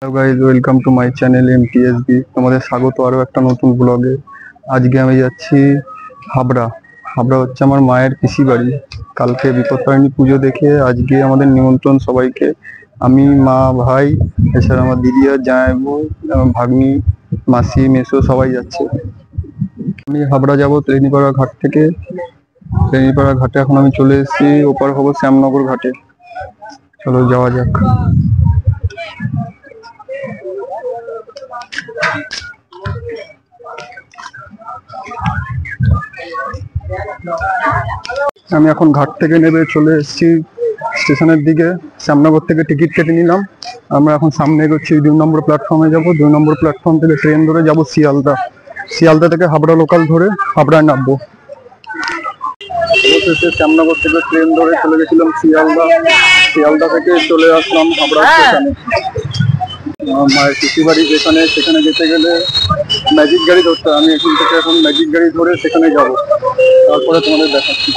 Hello guys, welcome to my channel MTSB। তোমাদের স্বাগত আরো একটা নতুন ব্লগে। আজকে আমি যাচ্ছি হাবড়া। হাবড়া হচ্ছে আমার মায়ের পিসি বাড়ি। কালকে বিপত্তারিণী পুজো দেখে আজকে আমাদের নিমন্ত্রণ সবাইকে। আমি, মা, ভাই, এছাড়া আমার দিদি আর জামাইবাবু, ভাগ্নি, মাসি, মেসো সবাই যাচ্ছে। আমি হাবড়া যাবো ত্রেনিপাড়া ঘাট থেকে। ত্রেনিপাড়া ঘাটে এখন আমি চলে এসেছি, ওপার হবো শ্যামনগর ঘাটে। চলো যাওয়া যাক। আমি এখন ঘাট থেকে নেমে চলে এসেছি স্টেশনের দিকে। শ্যামনগর থেকে টিকিট কেটে নিলাম। আমরা এখন সামনে এগোচ্ছি, 2 নম্বর প্ল্যাটফর্মে যাব। 2 নম্বর প্ল্যাটফর্ম থেকে ট্রেন ধরে যাব শিয়ালদা। শিয়ালদা থেকে হাবড়া লোকাল ধরে হাবড়ায় নামবো। অবশেষে শ্যামনগর থেকে ট্রেন ধরে চলে গেছিলাম শিয়ালদা। শিয়ালদা থেকে চলে আসলাম হাবড়া স্টেশনে। মায়ের পিসি বাড়ি যেখানে, সেখানে যেতে গেলে ম্যাজিক গাড়ি ধরতে হয়। আমি এখন ম্যাজিক গাড়ি ধরে সেখানে যাব, তারপরে তোমাদের দেখাচ্ছি।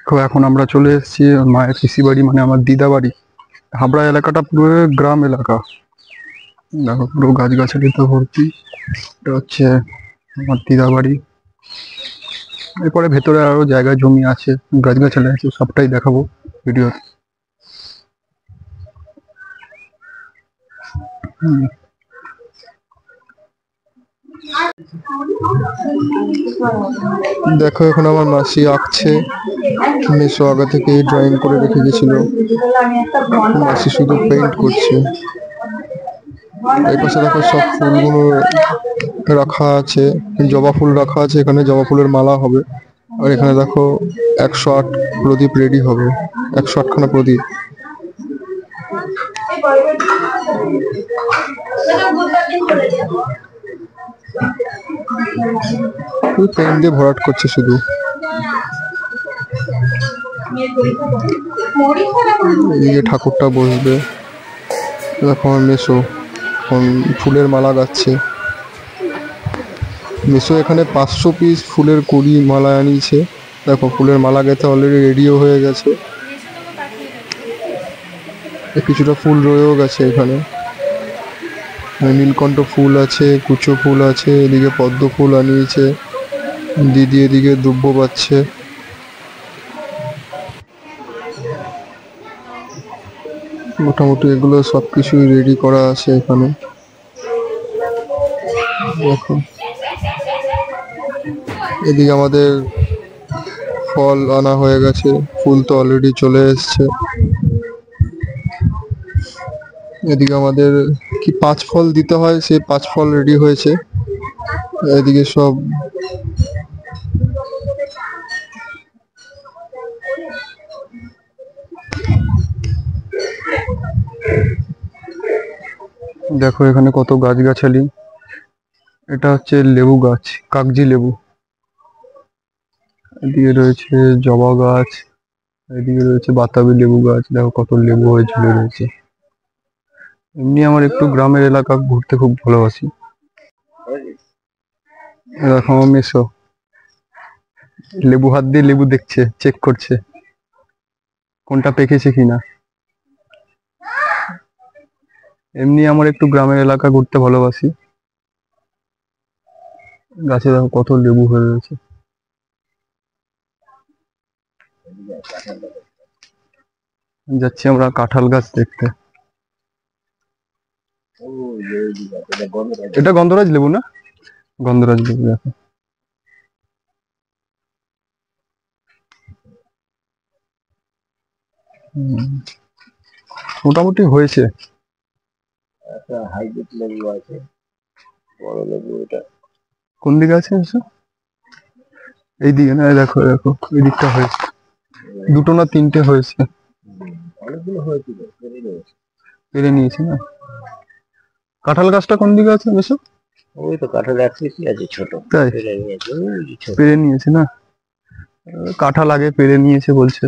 তো এখন আমরা চলে এসেছি মায়ের পিসি বাড়ি, মানে আমার দিদা বাড়ি। হাবড়া এলাকাটা পুরো গ্রাম এলাকা, দেখো পুরো গাছগাছালিতে ভর্তি। এটা হচ্ছে আমার দিদা বাড়ি। এরপরে ভেতরে আরো জায়গা জমি আছে, গাছগাছালি আছে, সবটাই দেখাবো ভিডিও। দেখো এখন আমার মাসি আঁকছে। মেসো আগে থেকেই ড্রয়িং করে রেখে গেছিল, মাসি শুধু পেইন্ট করছে। এই পাশে দেখো সব ফুলগুলো রাখা আছে, জবা ফুল রাখা আছে, এখানে জবা ফুলের মালা হবে। আর এখানে দেখো 108 প্রদীপ রেডি হবে, 108খানা প্রদীপ। পেন দিয়ে ভরাট করছে শুধু। এই ঠাকুরটা বসবে। দেখো আমার মেসো ফুলের মালা গাচ্ছে। মেসো এখানে 500 পিস ফুলের কুড়ি মালা আনিয়েছে। দেখো ফুলের মালা গেঁথে অলরেডি রেডিও হয়ে গেছে। কিছুটা ফুল রয়েও গেছে এখানে। নীলকণ্ঠ ফুল আছে, কুচো ফুল আছে, এদিকে পদ্ম ফুল আনিয়েছে দিদি, এদিকে দুব্ব পাচ্ছে। মোটামুটি এগুলো সবকিছুই রেডি করা আছে এখানে। দেখো এদিকে আমাদের ফল আনা হয়ে গেছে, ফুল তো অলরেডি চলে এসছে। এদিকে আমাদের কি 5 ফল দিতে হয়, সেই 5 ফল রেডি হয়েছে। এদিকে সব দেখো এখানে কত গাছগাছালি। এটা হচ্ছে লেবু গাছ, কাগজি লেবু। এদিকে রয়েছে জবা গাছ, এদিকে রয়েছে বাতাবি লেবু গাছ। দেখো কত লেবু হয়ে ঝুলে রয়েছে। এমনি আমার একটু গ্রামের এলাকা ঘুরতে খুব ভালোবাসি। দেখো আমার মেসো লেবু হাত দিয়ে লেবু দেখছে, চেক করছে কোনটা পেকেছে কিনা। এমনি আমার একটু গ্রামের এলাকা ঘুরতে ভালোবাসি। গাছে দেখো কত লেবু হয়ে রয়েছে। যাচ্ছি আমরা কাঁঠাল গাছ দেখতে। এটা গন্ধরাজ লেবু না? গন্ধরাজ লেবু। দেখো মোটামুটি হয়েছে। একটা হাইব্রিড লেবু আছে, বড় লেবু। এটা কোন দিকে আছে? এই দিকে না? দেখো দেখো এই দিকটা হয়েছে, 2টো না 3টে হয়েছে। অনেকগুলো হয়েছিল, পেরে নিয়েছে না? কাঁঠাল গাছটা কোন দিকে আছে বেশি? ওই তো কাঁঠাল এক পিসই আছে ছোট, তাই পেরে নিয়েছে না? কাঁঠাল আগে পেরে নিয়েছে বলছে।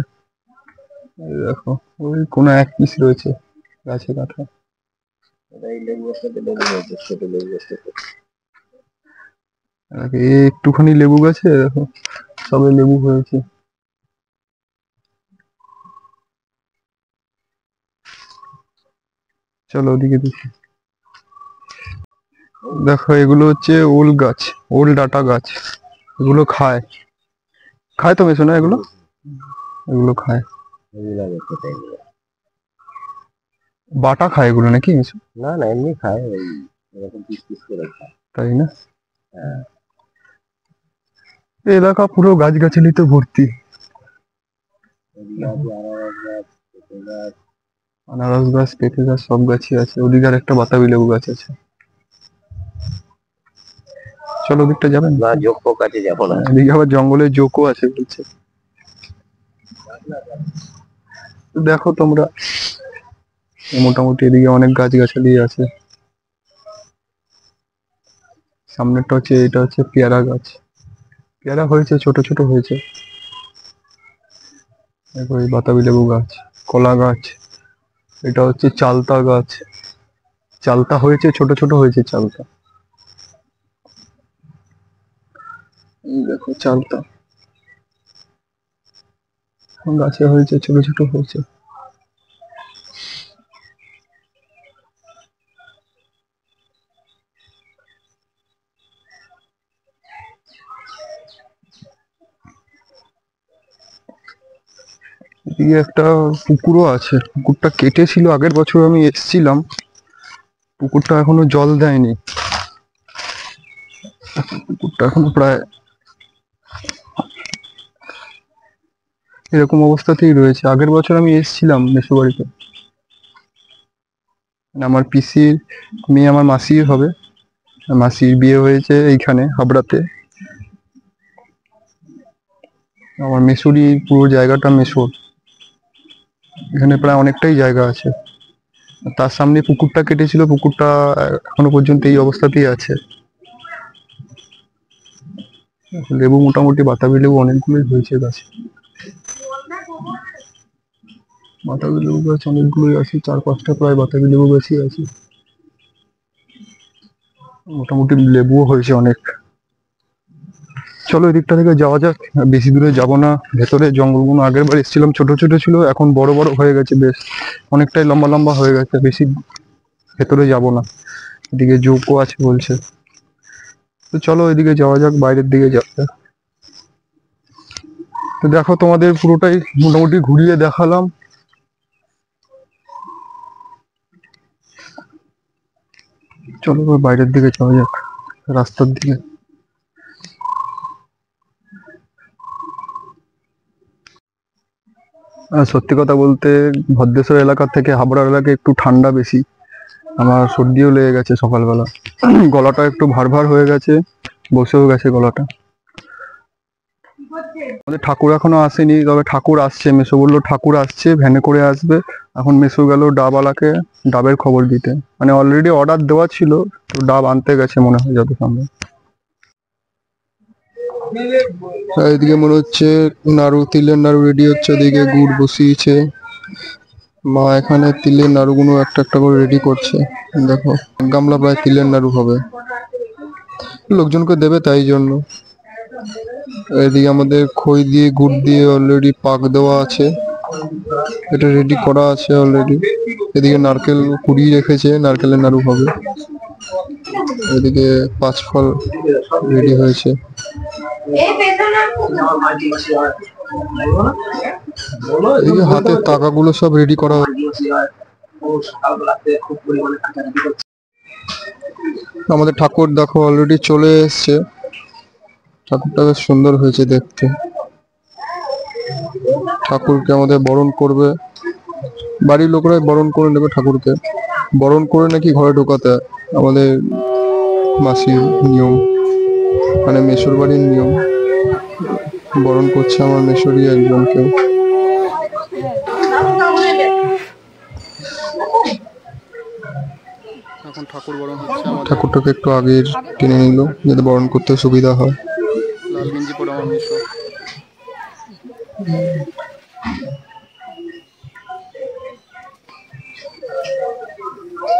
দেখো ওই কোনো এক পিস রয়েছে গাছে কাঁঠাল। একটুখানি লেবু গাছে দেখো সবে লেবু হয়েছে। চলো ওদিকে দেখি। দেখো এগুলো হচ্ছে ওল গাছ, ওল ডাটা গাছ। এগুলো খায়, খায় তো মেশো না এগুলো? এগুলো খায়, বাটা খায় এগুলো নাকি মেশো? না না, এমনি খায়, ওই এরকম পিস পিস করে খায়। তাই না? হ্যাঁ। এই এলাকা পুরো গাছগাছালিতে ভর্তি। এদিকে আছে আনারস গাছ, পেঁপে গাছ। আনারস গাছ, পেঁপে গাছ সব গাছই আছে। ওদিকে আর একটা বাতাবি লেবু গাছ আছে। চলো ওদিকটা যাবেন? না, যোগ্য কাছে যাবো না। এদিকে আবার জঙ্গলে জোকও আছে বলছে। দেখো তোমরা, মোটামুটি এদিকে অনেক গাছগাছালি আছে। সামনেরটা হচ্ছে, এটা হচ্ছে পেয়ারা গাছ। পেয়ারা হয়েছে, ছোট ছোট হয়েছে। দেখো এই বাতাবি লেবু গাছ, কলা গাছ। এটা হচ্ছে চালতা গাছ, চালতা হয়েছে, ছোট ছোট হয়েছে চালতা। এই দেখো চালতা গাছে হয়েছে, ছোট ছোট হয়েছে। এদিকে একটা পুকুরও আছে, পুকুরটা কেটেছিল আগের বছর আমি এসেছিলাম। পুকুরটা এখনো জল দেয়নি, পুকুরটা এখনো প্রায় এরকম অবস্থাতেই রয়েছে। আগের বছর আমি এসেছিলাম মেসো বাড়িতে, আমার পিসির মেয়ে, আমার মাসির হবে, মাসির বিয়ে হয়েছে এইখানে হাবড়াতে। আমার মেসুরি পুরো জায়গাটা মেসোর, এখানে প্রায় অনেকটাই জায়গা আছে। তার সামনে পুকুরটা কেটেছিল, পুকুরটা এখনো পর্যন্ত এই অবস্থাতেই আছে। লেবু মোটামুটি বাতাবি লেবু অনেকগুলোই হয়েছে গাছে, বাতাবি লেবু গাছ অনেকগুলোই আছে, 4-5টা প্রায় বাতাবি লেবু গাছই আছে। মোটামুটি লেবুও হয়েছে অনেক। চলো এদিকটা থেকে যাওয়া যাক, বেশি দূরে যাব না। ভেতরে জঙ্গলগুলো আগের বার এসেছিলাম ছোট ছোট ছিল, এখন বড় বড় হয়ে গেছে, বেশ অনেকটাই লম্বা লম্বা হয়ে গেছে। বেশি ভেতরে যাব না, এদিকে জোকও আছে বলছে। তো চলো এদিকে যাওয়া যাক, বাইরের দিকে যাওয়া যাক। তো দেখো তোমাদের পুরোটাই মোটামুটি ঘুরিয়ে দেখালাম। চলো এবার বাইরের দিকে যাওয়া যাক, রাস্তার দিকে। সত্যি কথা বলতে ভদ্রেশ্বর এলাকার থেকে হাবড়া এলাকায় একটু ঠান্ডা বেশি। আমার সর্দিও লেগে গেছে সকালবেলা, গলাটা একটু ভার ভার হয়ে গেছে, বসেও গেছে গলাটা। আমাদের ঠাকুর এখনো আসেনি, তবে ঠাকুর আসছে। মেসো বললো ঠাকুর আসছে, ভ্যানে করে আসবে। এখন মেসো গেল ডাবওয়ালাকে ডাবের খবর দিতে, মানে অলরেডি অর্ডার দেওয়া ছিল, তো ডাব আনতে গেছে মনে হয় যত সামনে। এদিকে মনে হচ্ছে নাড়ু, তিলের নাড়ু রেডি হচ্ছে, ওদিকে গুড় বসিয়েছে মা। এখানে তিলের নাড়ুগুলো একটা একটা করে রেডি করছে। দেখো এক গামলা প্রায় তিলের নাড়ু হবে, লোকজনকে দেবে তাই জন্য। এদিকে আমাদের খই দিয়ে গুড় দিয়ে অলরেডি পাক দেওয়া আছে, এটা রেডি করা আছে অলরেডি। এদিকে নারকেল কুড়িয়ে রেখেছে, নারকেলের নাড়ু হবে। এদিকে 5 ফল রেডি হয়েছে। এদিকে হাতের টাকাগুলো সব রেডি করা হয়েছে। আমাদের ঠাকুর দেখো অলরেডি চলে এসছে, ঠাকুরটা বেশ সুন্দর হয়েছে দেখতে। ঠাকুরকে আমাদের বরণ করবে, বাড়ির লোকরাই বরণ করে নেবে ঠাকুরকে। বরণ করে নাকি ঘরে ঢোকাতে আমাদের মাসির নিয়ম, মানে মেসোর বাড়ির নিয়ম। বরণ করছে আমার মেসোরই একজনকে। এখন ঠাকুর বরণ হচ্ছে, ঠাকুরটাকে একটু আগে টেনে নিল যাতে বরণ করতে সুবিধা হয়। লাল গেঞ্জি পরে আমার মেসো।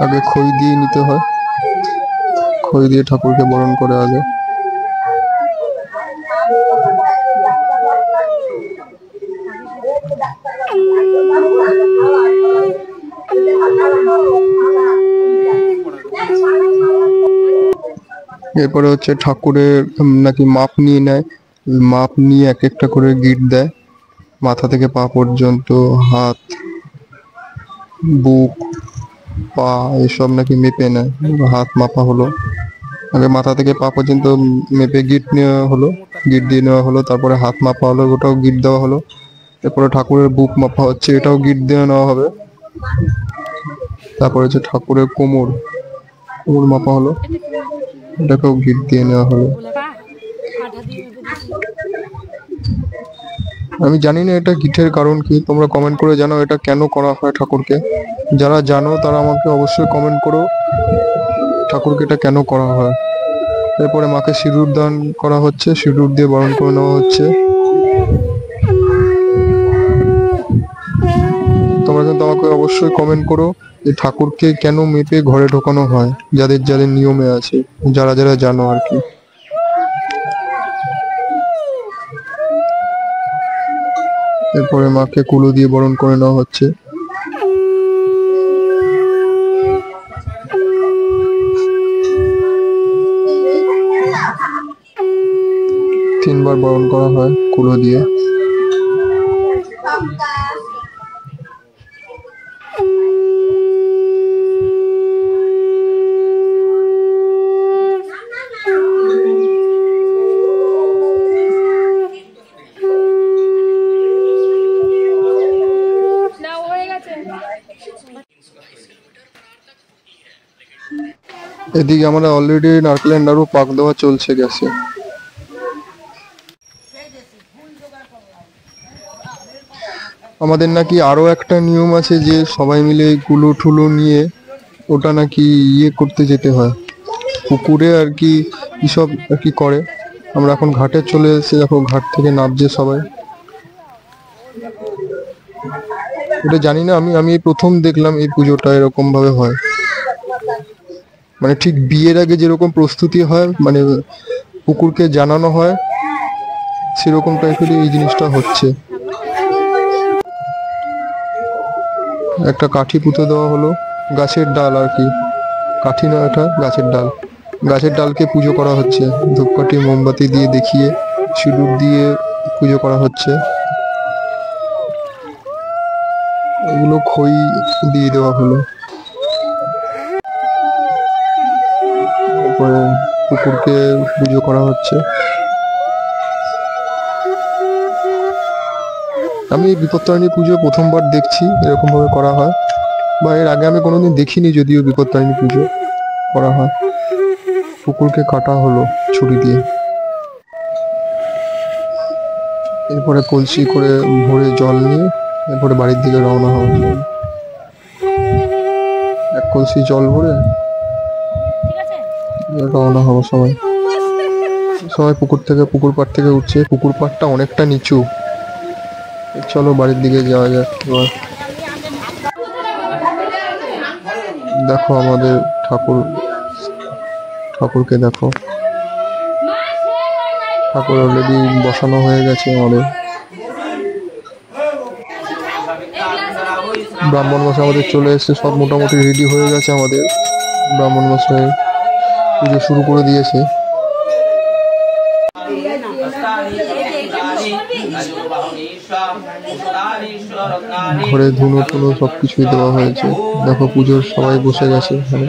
আগে খই দিয়ে নিতে হয়, খই দিয়ে ঠাকুরকে বরণ করে আগে। এরপরে হচ্ছে ঠাকুরের নাকি মাপ নিয়ে নেয়, মাপ নিয়ে এক একটা করে গিট দেয়, মাথা থেকে পা পর্যন্ত, হাত, বুক, পা এসব নাকি মেপে নেয়। হাত মাপা হলো, আগে মাথা থেকে পা পর্যন্ত মেপে গিট নেওয়া হলো, গিট দিয়ে নেওয়া হলো, তারপরে হাত মাপা হলো, ওটাও গিট দেওয়া হলো। এরপরে ঠাকুরের বুক মাপা হচ্ছে, এটাও গিট দিয়ে নেওয়া হবে। তারপরে হচ্ছে ঠাকুরের কোমর, কোমর মাপা হলো, এটাকেও গিট দিয়ে নেওয়া হলো। আমি জানি না এটা গিটের কারণ কি, তোমরা কমেন্ট করে জানাও এটা কেন করা হয় ঠাকুরকে। যারা জানো তারা আমাকে অবশ্যই কমেন্ট করো ঠাকুরকে এটা কেন করা হয়। এরপরে মাকে সিঁদুর দান করা হচ্ছে, সিঁদুর দিয়ে বরণ করে নেওয়া হচ্ছে। তোমরা কিন্তু আমাকে অবশ্যই কমেন্ট করো যে ঠাকুরকে কেন মেপে ঘরে ঢোকানো হয়, যাদের যাদের নিয়মে আছে, যারা যারা জানো আর কি। এরপরে মাকে কুলো দিয়ে বরণ করে নেওয়া হচ্ছে। তিনবার বরণ করা হয় কুলো দিয়ে। এদিকে আমরা অলরেডি নারকেলের নাড়ু পাক দেওয়া চলছে গ্যাসে। আমাদের নাকি আরো একটা নিয়ম আছে যে সবাই মিলে কুলো ঠুলো নিয়ে ওটা নাকি করতে যেতে হয় পুকুরে আর কি, সব আর কি করে। আমরা এখন ঘাটে চলে এসেছি, দেখো ঘাট থেকে নামছে সবাই। এটা জানি না, আমি এই প্রথম দেখলাম এই পুজোটা এরকম ভাবে হয়। মানে ঠিক বিয়ের আগে যেরকম প্রস্তুতি হয়, মানে পুকুরকে জানানো হয়, সেরকম টাইপেরই এই জিনিসটা হচ্ছে। একটা কাঠি পুঁতে দেওয়া হলো, গাছের ডাল আর কি, কাঠি না, এটা গাছের ডাল। গাছের ডালকে পুজো করা হচ্ছে, ধূপকাঠি মোমবাতি দিয়ে দেখিয়ে সিঁদুর দিয়ে পুজো করা হচ্ছে। এগুলো খই দিয়ে দেওয়া হলো। তারপরে পুকুরকে পুজো করা হচ্ছে। আমি এই বিপত্তারিণী পুজো প্রথমবার দেখছি এরকম ভাবে করা হয়, বা এর আগে আমি কোনোদিন দেখিনি যদিও বিপত্তারিণী পুজো করা হয়। পুকুরকে কাটা হলো ছুরি দিয়ে। এরপরে কলসি করে ভরে জল নিয়ে এরপরে বাড়ির দিকে রওনা হওয়া হলো। এক কলসি জল ভরে রওনা হবো সবাই। সবাই পুকুর পাড় থেকে উঠছে, পুকুর পাড়টা অনেকটা নিচু। চলো বাড়ির দিকে যাওয়া যাক এবার। দেখো আমাদের ঠাকুরকে দেখো, ঠাকুর অলরেডি বসানো হয়ে গেছে আমাদের। ব্রাহ্মণ মশাই আমাদের চলে এসেছে, সব মোটামুটি রেডি হয়ে গেছে আমাদের। ব্রাহ্মণ মশাই পুজো শুরু করে দিয়েছে। ঘরে ধুনো টুনো সবকিছুই দেওয়া হয়েছে। দেখো পুজোর সবাই বসে গেছে এখানে।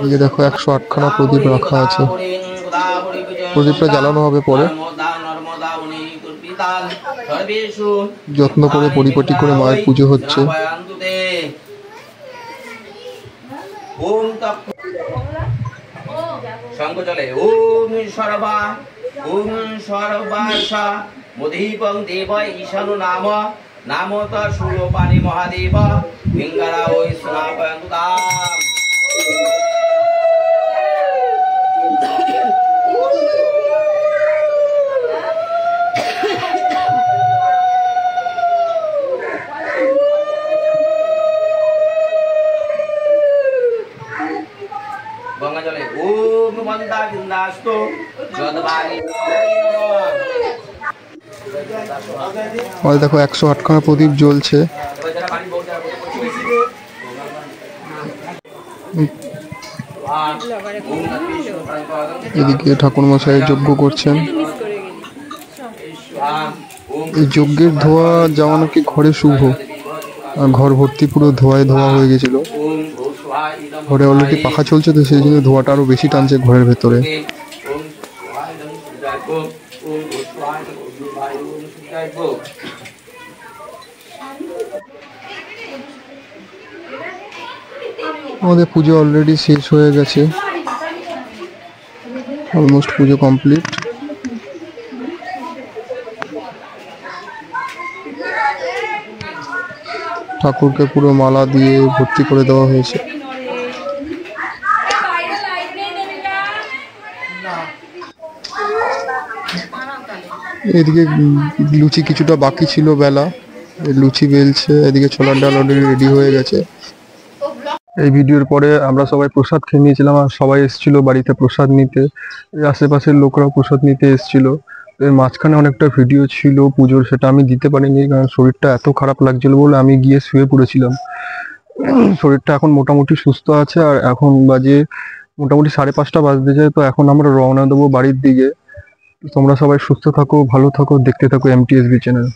এই যে দেখো 108খানা প্রদীপ রাখা আছে, প্রদীপটা জ্বালানো হবে পরে। যত্ন করে পরিপাটি করে মায়ের পুজো হচ্ছে। শঙ্কচলে ওম সর্বা ওম সর্বাশা মুদীপং দেব ঈশানু নাম নাম তূরপানি মহাদেব লিঙ্গারা ওই স্নাপয়ন্তুতাম। গঙ্গাজলে ওম মন্দাকিন্দাস্তু যদবাণী। দেখো 108খানা প্রদীপ জ্বলছে। এদিকে ঠাকুরমশাই যজ্ঞ করছেন। এই যজ্ঞের ধোয়া যাওয়া নাকি ঘরে শুভ। ঘর ভর্তি পুরো ধোঁয়ায় ধোয়া হয়ে গেছিল। ঘরে অলরেডি পাখা চলছে, তো সেই জন্য ধোঁয়াটা আরো বেশি টানছে ঘরের ভেতরে। আমাদের পুজো অলরেডি শেষ হয়ে গেছে, অলমোস্ট পুজো কমপ্লিট। ঠাকুরকে পুরো মালা দিয়ে ভর্তি করে দেওয়া হয়েছে। এদিকে লুচি কিছুটা বাকি ছিল বেলা, লুচি বেলছে। এদিকে ছোলার ডাল অলরেডি রেডি হয়ে গেছে। এই ভিডিওর পরে আমরা সবাই প্রসাদ খেয়ে নিয়েছিলাম, আর সবাই এসেছিল বাড়িতে প্রসাদ নিতে। আশেপাশের লোকরাও প্রসাদ নিতে এসেছিল। এর মাঝখানে অনেকটা ভিডিও ছিল পুজোর, সেটা আমি দিতে পারিনি, কারণ শরীরটা এত খারাপ লাগছিল বলে আমি গিয়ে শুয়ে পড়েছিলাম। শরীরটা এখন মোটামুটি সুস্থ আছে, আর এখন বাজে মোটামুটি 5:30 বাজতে যায়। তো এখন আমরা রওনা দেবো বাড়ির দিকে। তোমরা সবাই সুস্থ থাকো, ভালো থাকো, দেখতে থাকো MTSB চ্যানেল।